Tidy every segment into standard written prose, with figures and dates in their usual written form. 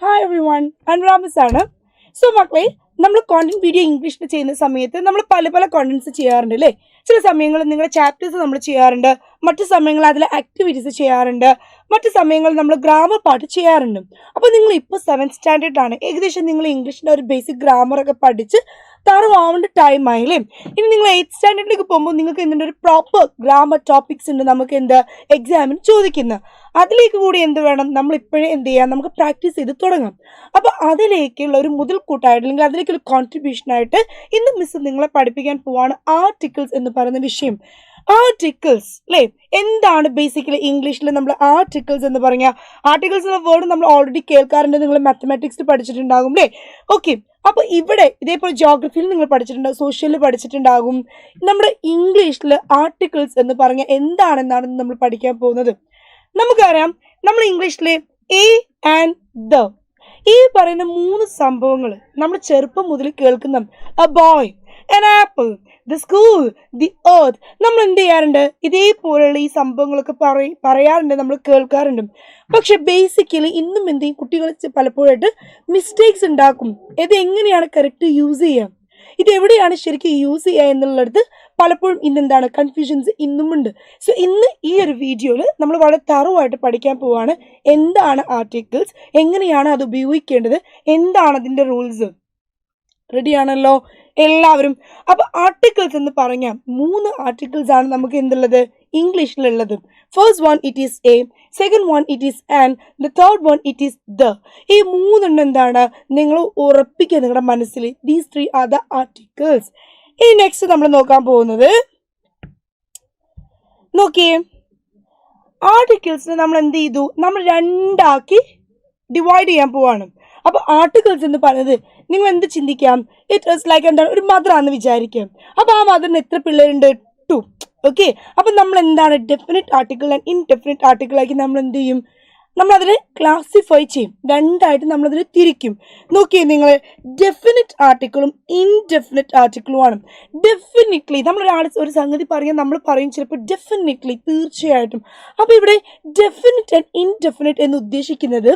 Hi everyone, I'm Ramasana. So, മക്കളെ നമ്മൾ content video ഇംഗ്ലീഷിൽ ചെയ്യുന്ന സമയത്ത് നമ്മൾ പല കോണ്ടന്റ്സ് ചെയ്യാറുണ്ട് അല്ലേ? ചില സമയങ്ങളിൽ നിങ്ങളുടെ ചാപ്റ്റേഴ്സ് നമ്മൾ ചെയ്യാറുണ്ട്, മറ്റു സമയങ്ങളിൽ അതിലെ ആക്ടിവിറ്റീസ് ചെയ്യാറുണ്ട്, മറ്റു സമയങ്ങളിൽ നമ്മൾ ഗ്രാമർ പാർട്ട് ചെയ്യാറുണ്ട്. അപ്പോൾ നിങ്ങൾ ഇപ്പോൾ 7th സ്റ്റാൻഡേർഡിലാണ്, ഏകദേശം നിങ്ങൾ ഇംഗ്ലീഷിൻ്റെ ഒരു ബേസിക് ഗ്രാമറൊക്കെ പഠിച്ച് തറവാവേണ്ട ടൈം ആയില്ലേ? ഇനി നിങ്ങൾ 8th സ്റ്റാൻഡേർഡിലേക്ക് പോകുമ്പോൾ നിങ്ങൾക്ക് എന്തിൻ്റെ ഒരു പ്രോപ്പർ ഗ്രാമർ ടോപ്പിക്സ് ഉണ്ട്, നമുക്ക് എന്ത് എക്സാമിന് ചോദിക്കുന്നത്. അതിലേക്ക് കൂടി എന്ത് വേണം, നമ്മൾ ഇപ്പോഴേ എന്ത് ചെയ്യാം, നമുക്ക് പ്രാക്ടീസ് ചെയ്ത് തുടങ്ങാം. അപ്പോൾ അതിലേക്കുള്ള ഒരു മുതൽക്കൂട്ടായിട്ട് അല്ലെങ്കിൽ അതിലേക്കുള്ള കോൺട്രിബ്യൂഷനായിട്ട് ഇന്ന് മിസ് നിങ്ങളെ പഠിപ്പിക്കാൻ പോവാണ് ആർട്ടിക്കിൾസ് എന്ന് പറയുന്ന വിഷയം. ആർട്ടിക്കിൾസ് അല്ലേ, എന്താണ് ബേസിക്കലി ഇംഗ്ലീഷിൽ നമ്മൾ ആർട്ടിക്കിൾസ് എന്ന് പറഞ്ഞാൽ? ആർട്ടിക്കിൾസ് എന്ന വേർഡ് നമ്മൾ ഓൾറെഡി കേൾക്കാറുണ്ട്, നിങ്ങൾ മാത്തമാറ്റിക്സിൽ പഠിച്ചിട്ടുണ്ടാകും അല്ലേ? ഓക്കെ, അപ്പോൾ ഇവിടെ ഇതേപോലെ ജോഗ്രഫിയിൽ നിങ്ങൾ പഠിച്ചിട്ടുണ്ടാകും, സോഷ്യലിൽ പഠിച്ചിട്ടുണ്ടാകും. നമ്മുടെ ഇംഗ്ലീഷിൽ ആർട്ടിക്കിൾസ് എന്ന് പറഞ്ഞാൽ എന്താണെന്നാണ് നമ്മൾ പഠിക്കാൻ പോകുന്നത്. നമുക്കറിയാം, നമ്മൾ ഇംഗ്ലീഷിലെ എ ആൻഡ് ദ ഈ പറയുന്ന 3 സംഭവങ്ങൾ നമ്മൾ ചെറുപ്പം മുതൽ കേൾക്കുന്ന A boy, an apple, the school, the earth, നമ്മൾ എന്ത് ചെയ്യാറുണ്ട്, ഇതേപോലെയുള്ള ഈ സംഭവങ്ങളൊക്കെ പറയാറുണ്ട്, നമ്മൾ കേൾക്കാറുണ്ട്. പക്ഷെ ബേസിക്കലി ഇന്നും എന്ത് ചെയ്യും, കുട്ടികൾ പലപ്പോഴായിട്ട് മിസ്റ്റേക്സ് ഉണ്ടാക്കും. ഇത് എങ്ങനെയാണ് കറക്റ്റ് യൂസ് ചെയ്യുക, ഇതെവിടെയാണ് ശരിക്കും യൂസ് ചെയ്യുക എന്നുള്ളത് പലപ്പോഴും ഇന്നെന്താണ് കൺഫ്യൂഷൻസ് ഇന്നുമുണ്ട്. സോ ഇന്ന് ഈ ഒരു വീഡിയോയിൽ നമ്മൾ വളരെ തറവായിട്ട് പഠിക്കാൻ പോവാണ് എന്താണ് ആർട്ടിക്കിൾസ്, എങ്ങനെയാണ് അത് ഉപയോഗിക്കേണ്ടത്, എന്താണ് അതിൻ്റെ റൂൾസ്. റെഡിയാണല്ലോ എല്ലാവരും? അപ്പോൾ ആർട്ടിക്കിൾസ് എന്ന് പറഞ്ഞാൽ 3 ആർട്ടിക്കിൾസ് ആണ് നമുക്ക് എന്തുള്ളത്, ഇംഗ്ലീഷിലുള്ളത്. First one it is A, second one it is and, the third one it is the. ഈ 3 എന്താണ്, നിങ്ങൾ ഉറപ്പിക്കുക നിങ്ങളുടെ മനസ്സിൽ, ദീസ് 3 ആർ ദ ആർട്ടിക്കിൾസ്. ഇനി നെക്സ്റ്റ് നമ്മൾ നോക്കാൻ പോകുന്നത്, നോക്കിയേ, ആർട്ടിക്കിൾസിനെ നമ്മൾ എന്ത് ചെയ്തു, നമ്മൾ 2 ആക്കി ഡിവൈഡ് ചെയ്യാൻ പോവാണ്. അപ്പോൾ ആർട്ടിക്കിൾസ് എന്ന് പറയുന്നത് നിങ്ങൾ എന്ത് ചിന്തിക്കാം, ഇറ്റ് ഈസ് ലൈക്ക് എന്താണ്, ഒരു മദർ ആണെന്ന് വിചാരിക്കാം. അപ്പോൾ ആ മദറിന് എത്ര പിള്ളേരുണ്ട്, 2. ഓക്കെ, അപ്പം നമ്മൾ എന്താണ് definite article and indefinite article ആക്കി നമ്മൾ എന്ത് ചെയ്യും, നമ്മളതിനെ ക്ലാസിഫൈ ചെയ്യും, 2 ആയിട്ട് നമ്മളതിനെ തിരിക്കും. നോക്കിയേ നിങ്ങൾ, ഡെഫിനിറ്റ് ആർട്ടിക്കിളും ഇൻഡെഫിനിറ്റ് ആർട്ടിക്കിളുമാണ്. ഡെഫിനിറ്റ്ലി നമ്മൾ ഒരു സംഗതി പറയാൻ നമ്മൾ പറയും ചിലപ്പോൾ ഡെഫിനിറ്റ്ലി, തീർച്ചയായിട്ടും. അപ്പോൾ ഇവിടെ ഡെഫിനിറ്റ് ആൻഡ് ഇൻഡെഫിനിറ്റ് എന്ന് ഉദ്ദേശിക്കുന്നത്,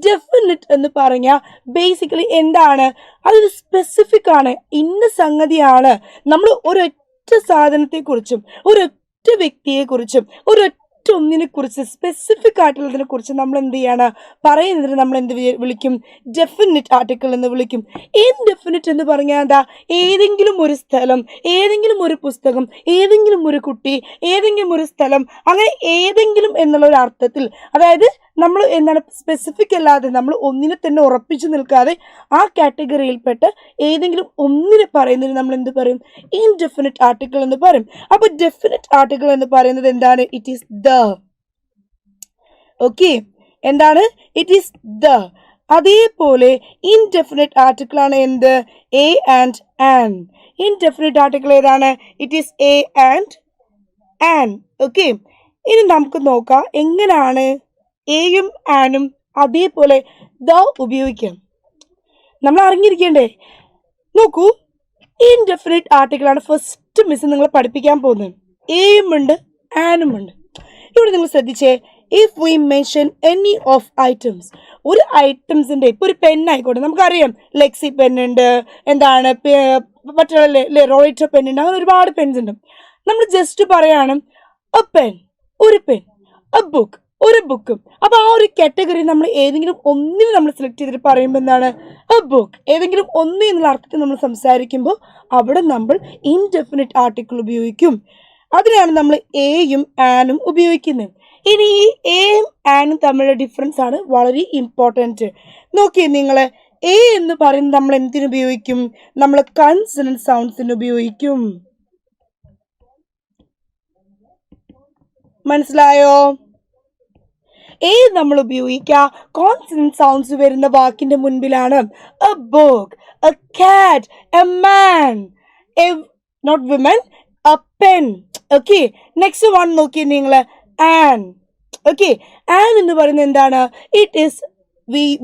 ഡെഫിനിറ്റ് എന്ന് പറഞ്ഞാൽ ബേസിക്കലി എന്താണ്, അതൊരു സ്പെസിഫിക് ആണ്, ഇന്ന സംഗതിയാണ്. നമ്മൾ ഒരൊറ്റ സാധനത്തെക്കുറിച്ചും ഒരൊറ്റ വ്യക്തിയെക്കുറിച്ചും ഒന്നിനെ കുറിച്ച് സ്പെസിഫിക് ആയിട്ടുള്ളതിനെ കുറിച്ച് നമ്മൾ എന്ത് ചെയ്യാണ് പറയുന്നതിന് നമ്മൾ എന്ത് വിളിക്കും, ഡെഫിനിറ്റ് ആർട്ടിക്കിൾ എന്ന് വിളിക്കും. ഇൻഡെഫിനിറ്റ് എന്ന് പറഞ്ഞാൽ എന്താ, ഏതെങ്കിലും ഒരു സ്ഥലം, ഏതെങ്കിലും ഒരു പുസ്തകം, ഏതെങ്കിലും ഒരു കുട്ടി, ഏതെങ്കിലും ഒരു സ്ഥലം, അങ്ങനെ ഏതെങ്കിലും എന്നുള്ള ഒരു അർത്ഥത്തിൽ, അതായത് നമ്മൾ എന്താണ് സ്പെസിഫിക് അല്ലാതെ നമ്മൾ ഒന്നിനെ തന്നെ ഉറപ്പിച്ചു നിൽക്കാതെ ആ കാറ്റഗറിയിൽപ്പെട്ട് ഏതെങ്കിലും ഒന്നിനെ പറയുന്നതിന് നമ്മൾ എന്ത് പറയും, ഇൻഡെഫിനിറ്റ് ആർട്ടിക്കിൾ എന്ന് പറയും. അപ്പോൾ ഡെഫിനിറ്റ് ആർട്ടിക്കിൾ എന്ന് പറയുന്നത് എന്താണ്, ഇറ്റ് ഈസ് ദ. ഓക്കെ, എന്താണ്, ഇറ്റ് ഈസ് ദ. അതേപോലെ ഇൻഡെഫിനിറ്റ് ആർട്ടിക്കിൾ ആണ് എന്ത്, A and an. Indefinite article ഏതാണ്, it is A and an. Okay, ഇനി നമുക്ക് നോക്കാം എങ്ങനെയാണ് എയും ആനും അതേപോലെ ദ ഉപയോഗിക്കാം. നമ്മൾ അറിഞ്ഞിരിക്കേണ്ടേ? നോക്കൂ, ഇൻഡെഫിനിറ്റ് ആർട്ടിക്കിളാണ് ഫസ്റ്റ് മിസ് നിങ്ങളെ പഠിപ്പിക്കാൻ പോകുന്നത്. എയും ഉണ്ട് ആനും ഉണ്ട്. ഇവിടെ നിങ്ങൾ ശ്രദ്ധിച്ചേ, if we mention any of items, ഒരു ഐറ്റംസിൻ്റെ, ഇപ്പോൾ ഒരു പെന്നായിക്കോട്ടെ, നമുക്കറിയാം ലെക്സി പെന്നുണ്ട്, എന്താണ് മറ്റുള്ള റോയിറ്റർ പെന്നുണ്ട്, അങ്ങനെ ഒരുപാട് പെൻസ് ഉണ്ട്. നമ്മൾ ജസ്റ്റ് പറയാണ് എ പെൻ, ഒരു പെൻ, എ ബുക്ക്, ഒരു ബുക്കും. അപ്പോൾ ആ ഒരു കാറ്റഗറി നമ്മൾ ഏതെങ്കിലും ഒന്നിന് നമ്മൾ സെലക്ട് ചെയ്തിട്ട് പറയുമ്പോൾ എന്താണ്, എ ബുക്ക്. ഏതെങ്കിലും ഒന്ന് എന്നുള്ള അർത്ഥത്തിൽ നമ്മൾ സംസാരിക്കുമ്പോൾ അവിടെ നമ്മൾ ഇൻഡെഫിനിറ്റ് ആർട്ടിക്കിൾ ഉപയോഗിക്കും. അതിനാണ് നമ്മൾ എയും ആനും ഉപയോഗിക്കുന്നത്. ഇനി ഈ എയും ആനും തമ്മിലുള്ള ഡിഫറൻസ് ആണ് വളരെ ഇമ്പോർട്ടൻറ്റ്. നോക്കിയേ നിങ്ങൾ, എ എന്ന് പറയുന്നത് നമ്മൾ എന്തിനു ഉപയോഗിക്കും, നമ്മൾ കൺസണന്റ് സൗണ്ട്സിന് ഉപയോഗിക്കും. മനസ്സിലായോ? എ നമ്മൾ ഉപയോഗിക്കുക കോൺസണന്റ് സൗണ്ട്സ് വരുന്ന വാക്കിന്റെ മുൻപിലാണ്. A book, a cat, a man, a not women, a pen. Okay, next one നോക്കി നിങ്ങൾ, ആൻ. ഓക്കെ, ആൻ എന്ന് പറയുന്നത് എന്താണ്, it is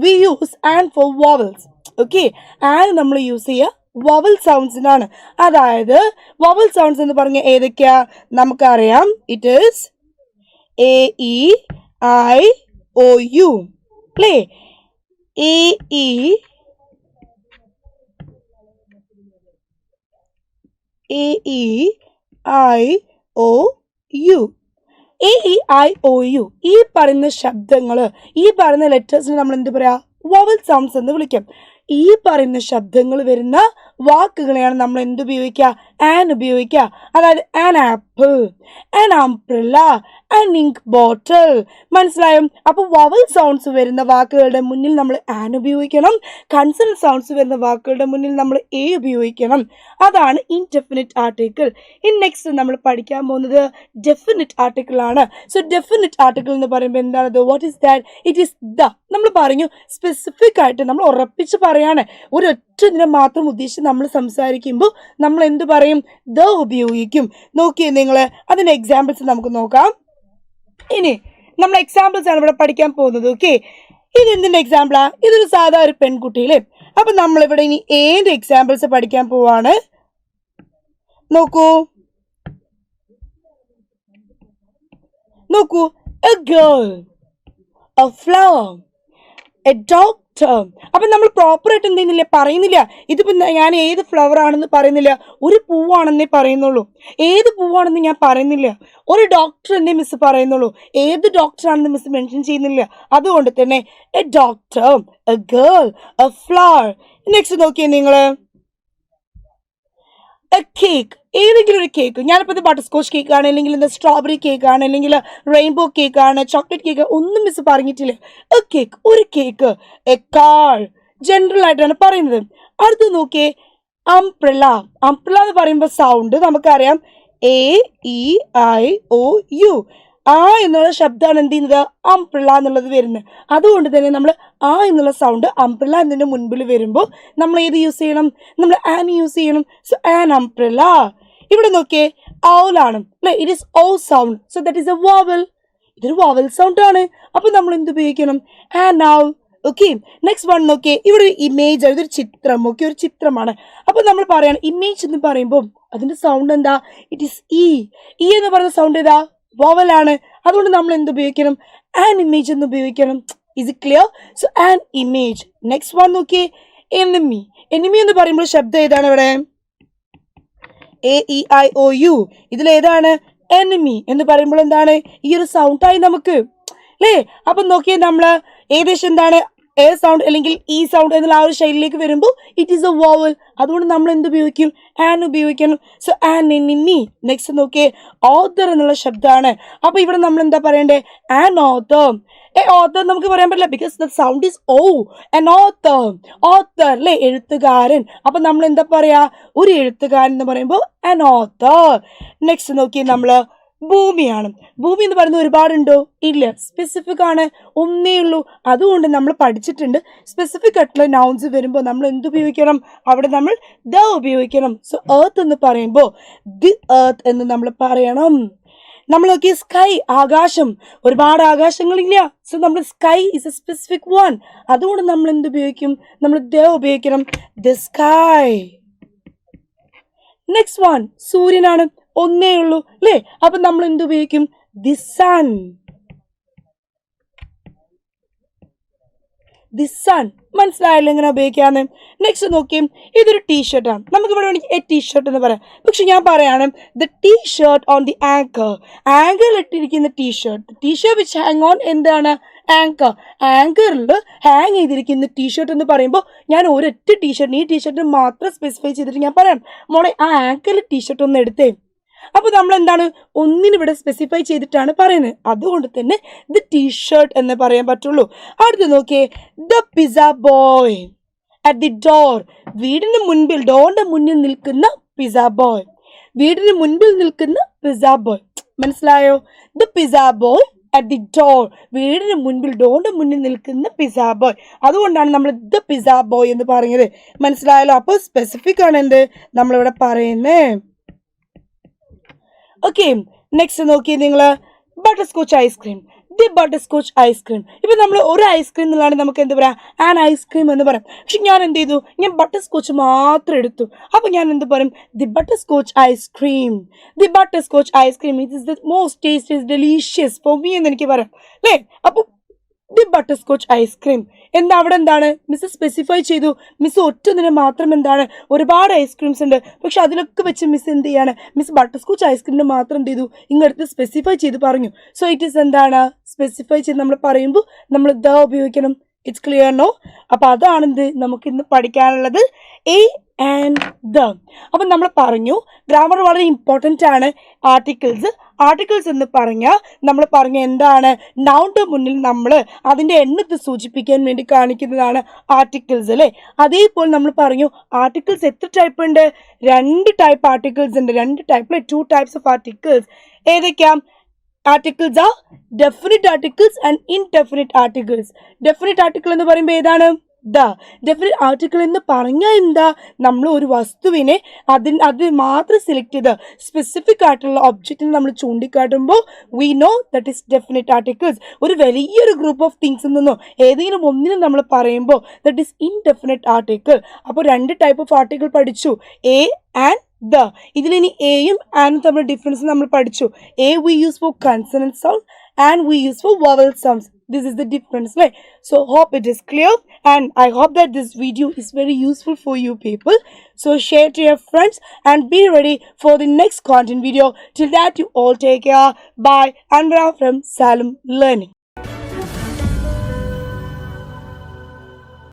we use an for vowels. Okay, an നമ്മൾ യൂസ് ചെയ്യുക വവൽ സൗണ്ട്സിനാണ്. അതായത് വവൽ സൗണ്ട്സ് എന്ന് പറഞ്ഞാൽ ഏതൊക്കെയാ നമുക്കറിയാം, it is A E I O U. അല്ലേ? AEIOU. AEIOU ഈ പറയുന്ന ശബ്ദങ്ങള്, ഈ പറയുന്ന ലെറ്റേഴ്സിന് നമ്മൾ എന്ത് പറയാ? വവൽ സൗണ്ട്സ് എന്ന് വിളിക്കാം. ഈ പറയുന്ന ശബ്ദങ്ങൾ വരുന്ന വാക്കുകളെയാണ് നമ്മൾ എന്ത് ഉപയോഗിക്കുക? ആൻ ഉപയോഗിക്കുക. അതായത് an apple, an umbrella, an ink bottle. മനസ്സിലായോ? അപ്പൊ വവൽ സൗണ്ട്സ് വരുന്ന വാക്കുകളുടെ മുന്നിൽ നമ്മൾ ആൻ ഉപയോഗിക്കണം. കൺസണന്റ് സൗണ്ട്സ് വരുന്ന വാക്കുകളുടെ മുന്നിൽ നമ്മൾ എ ഉപയോഗിക്കണം. അതാണ് ഇൻഡെഫിനിറ്റ് ആർട്ടിക്കിൾ. ഇനി നെക്സ്റ്റ് നമ്മൾ പഠിക്കാൻ പോകുന്നത് ഡെഫിനിറ്റ് ആർട്ടിക്കിൾ ആണ്. സോ ഡെഫിനിറ്റ് ആർട്ടിക്കിൾ എന്ന് പറയുമ്പോൾ എന്താണത്? What is that? It is the. നമ്മൾ പറഞ്ഞു സ്പെസിഫിക് ആയിട്ട് നമ്മൾ ഉറപ്പിച്ച് പറയാണ്. ഒരൊറ്റ ഇതിനെ മാത്രം ഉദ്ദേശിച്ച് നമ്മൾ സംസാരിക്കുമ്പോൾ നമ്മൾ എന്ത് പറയും? ദ ഉപയോഗിക്കും. നോക്കിയേ നിങ്ങൾ, അതിന്റെ എക്സാമ്പിൾസ് നമുക്ക് നോക്കാം. ഇനി നമ്മൾ എക്സാമ്പിൾസ് ആണ് ഇവിടെ പഠിക്കാൻ പോകുന്നത്. ഓക്കെ, ഇത് എന്തിന്റെ എക്സാമ്പിളാ? ഇതൊരു സാധാ ഒരു പെൺകുട്ടിയിലെ. അപ്പൊ നമ്മളിവിടെ ഇനി ഏത് എക്സാമ്പിൾസ് പഠിക്കാൻ പോവാണ്? നോക്കൂ, A girl, A flower, A doctor. അപ്പൊ നമ്മൾ പ്രോപ്പർ ആയിട്ട് എന്ത് ചെയ്യുന്നില്ല? പറയുന്നില്ല. ഇതിപ്പോ ഞാൻ ഏത് ഫ്ലവർ ആണെന്ന് പറയുന്നില്ല, ഒരു പൂവാണെന്നേ പറയുന്നുള്ളൂ. ഏത് പൂവാണെന്ന് ഞാൻ പറയുന്നില്ല. ഒരു ഡോക്ടർ എന്നേ മിസ് പറയുന്നുള്ളൂ. ഏത് ഡോക്ടർ ആണെന്ന് മിസ് മെൻഷൻ ചെയ്യുന്നില്ല. അതുകൊണ്ട് തന്നെ A doctor, A girl, A flower. Next നോക്കിയേ നിങ്ങള്, എ കേക്ക്, ഏതെങ്കിലും ഒരു കേക്ക്. ഞാനിപ്പോൾ ഇത് ബട്ടർ സ്കോച്ച് കേക്ക് ആണ്, അല്ലെങ്കിൽ എന്താ സ്ട്രോബെറി കേക്ക് ആണ്, അല്ലെങ്കിൽ റെയിൻബോ കേക്ക് ആണ്, ചോക്ലേറ്റ് കേക്ക്, ഒന്നും മിസ് പറഞ്ഞിട്ടില്ല. എ കേക്ക്, ഒരു കേക്ക്. എ കാർ, ജനറൽ ആയിട്ടാണ് പറയുന്നത്. അടുത്ത് നോക്കിയേ, അംബ്രല്ല. അംബ്രല്ല എന്ന് പറയുമ്പോൾ സൗണ്ട് നമുക്കറിയാം AEIOU. ആ എന്നുള്ള ശബ്ദമാണ് എന്ത് ചെയ്യുന്നത്? അംബ്രല്ല എന്നുള്ളത് വരുന്നത്. അതുകൊണ്ട് തന്നെ നമ്മൾ ആ എന്നുള്ള സൗണ്ട് അംബ്രല്ല എന്നതിന്റെ മുൻപിൽ വരുമ്പോൾ നമ്മൾ ഏത് യൂസ് ചെയ്യണം? നമ്മൾ ആൻ യൂസ് ചെയ്യണം. So an umbrella. ഇവിടെ നോക്കിയേ, ഔലാണ് അല്ലെ? It is O sound. So that is a vowel. ഇതൊരു വവൽ സൗണ്ട് ആണ്. അപ്പൊ നമ്മൾ എന്ത് ഉപയോഗിക്കണം? ആൻ ഔ. ഓക്കെ, നെക്സ്റ്റ് വൺ നോക്കിയേ, ഇവിടെ ഒരു ഇമേജ്, ഇതൊരു ചിത്രം. ഓക്കെ, ഒരു ചിത്രമാണ്. അപ്പൊ നമ്മൾ പറയാണ് ഇമേജ് എന്ന് പറയുമ്പോൾ അതിന്റെ സൗണ്ട് എന്താ? It is E. ഇ എന്ന് പറയുന്ന സൗണ്ട് ഏതാ? വവലാണ്. അതുകൊണ്ട് നമ്മൾ എന്ത് ഉപയോഗിക്കണം? ആൻ ഇമേജ് എന്ന് ഉപയോഗിക്കണം. Is it clear? So an image. Next one നോക്കിയേ, എനിമി. എനിമി എന്ന് പറയുമ്പോൾ ശബ്ദം ഏതാണ് ഇവിടെ? AEIOU. ഇതിലേതാണ്? എനിമി എന്ന് പറയുമ്പോൾ എന്താണ്? ഈ ഒരു സൗണ്ടായി നമുക്ക് അല്ലേ? അപ്പൊ നോക്കിയേ, നമ്മള് ഏകദേശം എന്താണ്? എ സൗണ്ട് അല്ലെങ്കിൽ ഇ സൗണ്ട് എന്നുള്ള ആ ഒരു ശൈലിയിലേക്ക് വരുമ്പോൾ ഇറ്റ് ഈസ് എ വോവൽ. അതുകൊണ്ട് നമ്മൾ എന്ത് ഉപയോഗിക്കും? ആൻ ഉപയോഗിക്കണം. So an enemy. നെക്സ്റ്റ് നോക്കിയേ, ഓതർ എന്നുള്ള ശബ്ദമാണ്. അപ്പൊ ഇവിടെ നമ്മൾ എന്താ പറയണ്ടേ? An author. ഓതർ നമുക്ക് പറയാൻ പറ്റില്ല, because the sound is O. An author, author അല്ലേ? എഴുത്തുകാരൻ. അപ്പൊ നമ്മൾ എന്താ പറയാ? ഒരു എഴുത്തുകാരൻ എന്ന് പറയുമ്പോൾ ആൻ ഓതർ. നെക്സ്റ്റ് നോക്കിയേ, നമ്മള് ഭൂമിയാണ്. ഭൂമി എന്ന് പറയുന്നത് ഒരുപാടുണ്ടോ? ഇല്ല, സ്പെസിഫിക് ആണ്, ഒന്നേ ഉള്ളൂ. അതുകൊണ്ട് നമ്മൾ പഠിച്ചിട്ടുണ്ട്, സ്പെസിഫിക് ആയിട്ടുള്ള നൗൺസ് വരുമ്പോൾ നമ്മൾ എന്ത് ഉപയോഗിക്കണം? അവിടെ നമ്മൾ ദ ഉപയോഗിക്കണം. സോ എർത്ത് എന്ന് പറയുമ്പോൾ ദി എർത്ത് എന്ന് നമ്മൾ പറയണം. നമ്മൾ നോക്കി, സ്കൈ, ആകാശം. ഒരുപാട് ആകാശങ്ങളില്ല. സോ നമ്മൾ sky is A specific one. അതുകൊണ്ട് നമ്മൾ എന്ത് ഉപയോഗിക്കും? നമ്മൾ ദ ഉപയോഗിക്കണം. The sky. നെക്സ്റ്റ് വൺ, സൂര്യനാണ്, ഒന്നേ ഉള്ളൂ അല്ലേ? അപ്പൊ നമ്മൾ എന്ത് ഉപയോഗിക്കും? The sun. The sun. മനസ്സിലായല്ലോ എങ്ങനെ ഉപയോഗിക്കാന്ന്? നെക്സ്റ്റ് നോക്കിയും, ഇതൊരു ടീഷർട്ടാണ്. നമുക്ക് ഇവിടെ വേണമെങ്കിൽ എ ടീഷർട്ട് എന്ന് പറയാം. പക്ഷെ ഞാൻ പറയാണ് the T shirt on the anchor. ആങ്കറിൽ ഇട്ടിരിക്കുന്ന T shirt, T shirt which hang on എന്താണ്? ആങ്കർ. ആങ്കറിൽ ഹാങ് ചെയ്തിരിക്കുന്ന ടീഷർട്ട് എന്ന് പറയുമ്പോൾ ഞാൻ ഒരൊറ്റ ടീഷർട്ട്, ഈ ടീഷർട്ട് മാത്രം സ്പെസിഫൈ ചെയ്തിട്ട് ഞാൻ പറയാം, മോളെ ആ ആങ്കറിൽ ടീഷർട്ട് ഒന്ന് എടുത്തേ. അപ്പൊ നമ്മൾ എന്താണ്? ഒന്നിനിവിടെ സ്പെസിഫൈ ചെയ്തിട്ടാണ് പറയുന്നത്. അതുകൊണ്ട് തന്നെ ദ ടീഷർട്ട് എന്ന് പറയാൻ പറ്റുള്ളൂ. അടുത്ത് നോക്കിയേ, the pizza boy at the door. വീടിന് മുൻപിൽ, ഡോറിന്റെ മുന്നിൽ നിൽക്കുന്ന പിസ്സ ബോയ്. വീടിന് മുൻപിൽ നിൽക്കുന്ന പിസ്സ ബോയ്. മനസ്സിലായോ? The pizza boy at the door. വീടിന് മുൻപിൽ, ഡോറിന്റെ മുന്നിൽ നിൽക്കുന്ന പിസ്സ ബോയ്. അതുകൊണ്ടാണ് നമ്മൾ ദ പിസ്സ ബോയ് എന്ന് പറഞ്ഞത്. മനസ്സിലായല്ലോ? അപ്പൊ സ്പെസിഫിക് ആണ് എന്ത് നമ്മളിവിടെ പറയുന്നേ. ഓക്കെ, നെക്സ്റ്റ് നോക്കിയേ നിങ്ങള്, butter scotch ice cream. The butter scotch ice cream. ഇപ്പൊ നമ്മൾ ഒരു ഐസ്ക്രീം എന്നുള്ളതാണ് നമുക്ക് എന്ത് പറയാം? ആൻ ഐസ്ക്രീം എന്ന് പറയാം. പക്ഷെ ഞാൻ എന്ത് ചെയ്തു? ഞാൻ ബട്ടർ സ്കോച്ച് മാത്രം എടുത്തു. അപ്പൊ ഞാൻ എന്ത് പറയും? The butter scotch ice cream. The butter scotch ice cream it is the most taste, is delicious for me എന്ന് എനിക്ക് പറയാം അല്ലേ? അപ്പൊ ദി ബട്ടർസ്കോച്ച് ഐസ്ക്രീം. എന്താ അവിടെ എന്താണ് മിസ് സ്പെസിഫൈ ചെയ്തു? മിസ് ഒറ്റൊന്നിന് മാത്രം എന്താണ് ഒരുപാട് ഐസ്ക്രീംസ് ഉണ്ട്, പക്ഷെ അതിലൊക്കെ വെച്ച് മിസ് എന്ത് ചെയ്യാണ്? മിസ് ബട്ടർസ്കോച്ച് ഐസ്ക്രീമിന് മാത്രം എന്ത് ചെയ്തു? ഇങ്ങടുത്ത് സ്പെസിഫൈ ചെയ്ത് പറഞ്ഞു. സോ ഇറ്റ് ഈസ് എന്താണ് സ്പെസിഫൈ ചെയ്ത് നമ്മൾ പറയുമ്പോൾ നമ്മൾ ദ ഉപയോഗിക്കണം. It's clear no? അപ്പം അതാണെന്ത് നമുക്ക് ഇന്ന് പഠിക്കാനുള്ളത്, എ ആൻഡ് ദ. അപ്പം നമ്മൾ പറഞ്ഞു ഗ്രാമർ വളരെ ഇമ്പോർട്ടൻ്റ് ആണ്. ആർട്ടിക്കിൾസ് എന്ന് പറഞ്ഞാൽ നമ്മൾ പറഞ്ഞ എന്താണ്, നൗണിൻ്റെ മുന്നിൽ നമ്മൾ അതിൻ്റെ എണ്ണത്തെ സൂചിപ്പിക്കാൻ വേണ്ടി കാണിക്കുന്നതാണ് ആർട്ടിക്കിൾസ് അല്ലേ. അതേപോലെ നമ്മൾ പറഞ്ഞു ആർട്ടിക്കിൾസ് എത്ര ടൈപ്പ് ഉണ്ട്? 2 ടൈപ്പ് ആർട്ടിക്കിൾസ് ഉണ്ട്. 2 ടൈപ്പിൽ 2 ടൈപ്സ് ഓഫ് ആർട്ടിക്കിൾസ് ഏതൊക്കെയാ? ആർട്ടിക്കിൾസ് ആ definite articles and indefinite articles. Definite article എന്ന് പറയുമ്പോൾ ഏതാണ്? ദ. ഡെഫിനിറ്റ് ആർട്ടിക്കിൾ എന്ന് പറഞ്ഞാൽ എന്താ? നമ്മൾ ഒരു വസ്തുവിനെ അത് മാത്രം സെലക്ട് ചെയ്ത് സ്പെസിഫിക് ആയിട്ടുള്ള ഒബ്ജക്റ്റിനെ നമ്മൾ ചൂണ്ടിക്കാട്ടുമ്പോൾ we know that is definite articles. ഒരു വലിയൊരു ഗ്രൂപ്പ് ഓഫ് തിങ്സിൽ നിന്നോ ഏതെങ്കിലും ഒന്നിനും നമ്മൾ പറയുമ്പോൾ ദറ്റ് ഈസ് ഇൻഡെഫിനിറ്റ് ആർട്ടിക്കിൾ. അപ്പോൾ 2 ടൈപ്പ് ഓഫ് ആർട്ടിക്കിൾ പഠിച്ചു, എ ആൻഡ് ദ. ഇതിലിനി എയും ആൻഡും തമ്മിൽ ഡിഫറൻസ് നമ്മൾ പഠിച്ചു. A we use for consonant sound and we use for vowel sounds. This is the difference, right? So hope it is clear, and I hope that this video is very useful for you people. So share to your friends and be ready for the next content video. Till that, you all take care. Bye. Andra from Salem Learning.